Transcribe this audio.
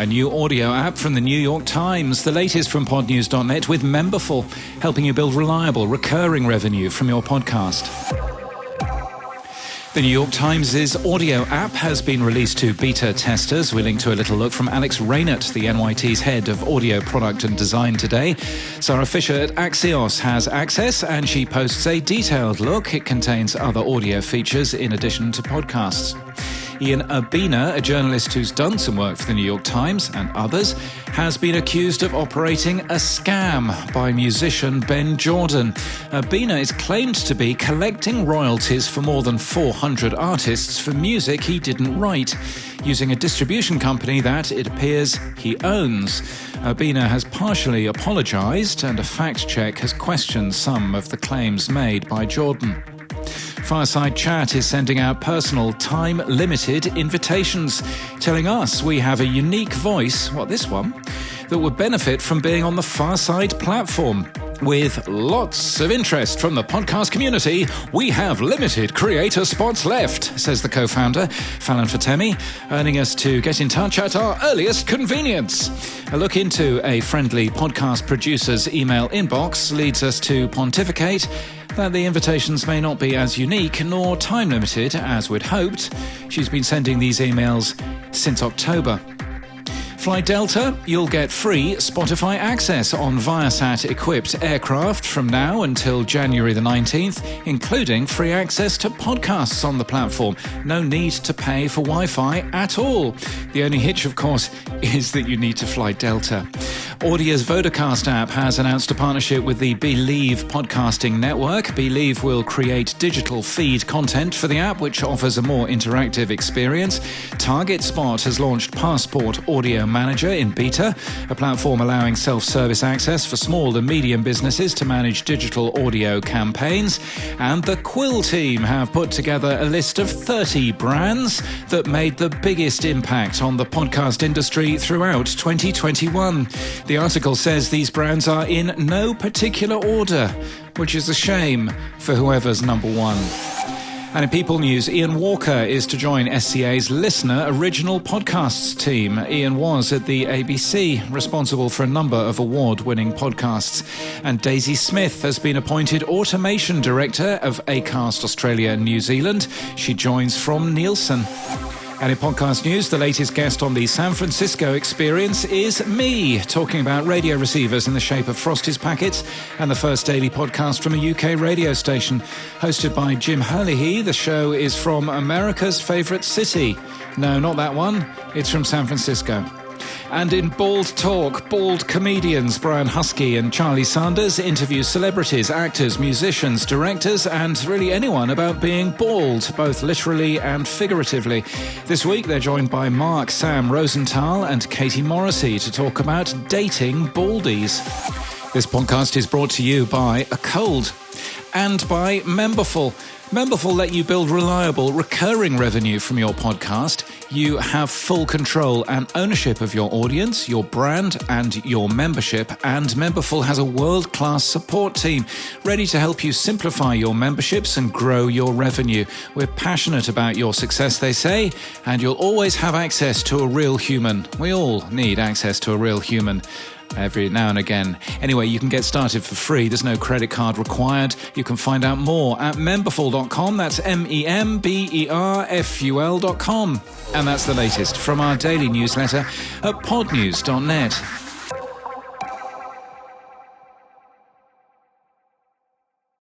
A new audio app from the New York Times, the latest from Podnews.net with Memberful, helping you build reliable, recurring revenue from your podcast. The New York Times' audio app has been released to beta testers. We link to a little look from Alex Raynott, the NYT's head of audio product and design today. Sarah Fisher at Axios has access, and she posts a detailed look. It contains other audio features in addition to podcasts. Ian Urbina, a journalist who's done some work for the New York Times and others, has been accused of operating a scam by musician Ben Jordan. Urbina is claimed to be collecting royalties for more than 400 artists for music he didn't write, using a distribution company that, it appears, he owns. Urbina has partially apologised, and a fact check has questioned some of the claims made by Jordan. Fireside Chat is sending out personal, time-limited invitations, telling us we have a unique voice, this one, that would benefit from being on the Fireside platform. With lots of interest from the podcast community, we have limited creator spots left, says the co-founder, Fallon Fatemi, urging us to get in touch at our earliest convenience. A look into a friendly podcast producer's email inbox leads us to pontificate that the invitations may not be as unique nor time-limited as we'd hoped. She's been sending these emails since October. Fly Delta, you'll get free Spotify access on Viasat-equipped aircraft from now until January the 19th, including free access to podcasts on the platform. No need to pay for Wi-Fi at all. The only hitch, of course, is that you need to fly Delta. Audia's Vodacast app has announced a partnership with the Believe podcasting network. Believe will create digital feed content for the app, which offers a more interactive experience. Target Spot has launched Passport Audio Manager in beta, a platform allowing self-service access for small and medium businesses to manage digital audio campaigns. And the Quill team have put together a list of 30 brands that made the biggest impact on the podcast industry throughout 2021. The article says these brands are in no particular order, which is a shame for whoever's number one. And in People News, Ian Walker is to join SCA's Listener Original Podcasts team. Ian was at the ABC, responsible for a number of award-winning podcasts. And Daisy Smith has been appointed Automation Director of Acast Australia and New Zealand. She joins from Nielsen. And in podcast news, the latest guest on the San Francisco experience is me, talking about radio receivers in the shape of Frosty's packets and the first daily podcast from a UK radio station. Hosted by Jim Herlihy, the show is from America's favourite city. No, not that one. It's from San Francisco. And in Bald Talk, bald comedians Brian Husky and Charlie Sanders interview celebrities, actors, musicians, directors, and really anyone about being bald, both literally and figuratively. This week they're joined by Mark Sam Rosenthal and Katie Morrissey to talk about dating baldies. This podcast is brought to you by A Cold and by Memberful. Memberful let you build reliable, recurring revenue from your podcast. You have full control and ownership of your audience, your brand, and your membership. And Memberful has a world-class support team ready to help you simplify your memberships and grow your revenue. We're passionate about your success, they say, and you'll always have access to a real human. We all need access to a real human. Every now and again. Anyway, you can get started for free. There's no credit card required. You can find out more at memberful.com. That's memberful.com. And that's the latest from our daily newsletter at podnews.net.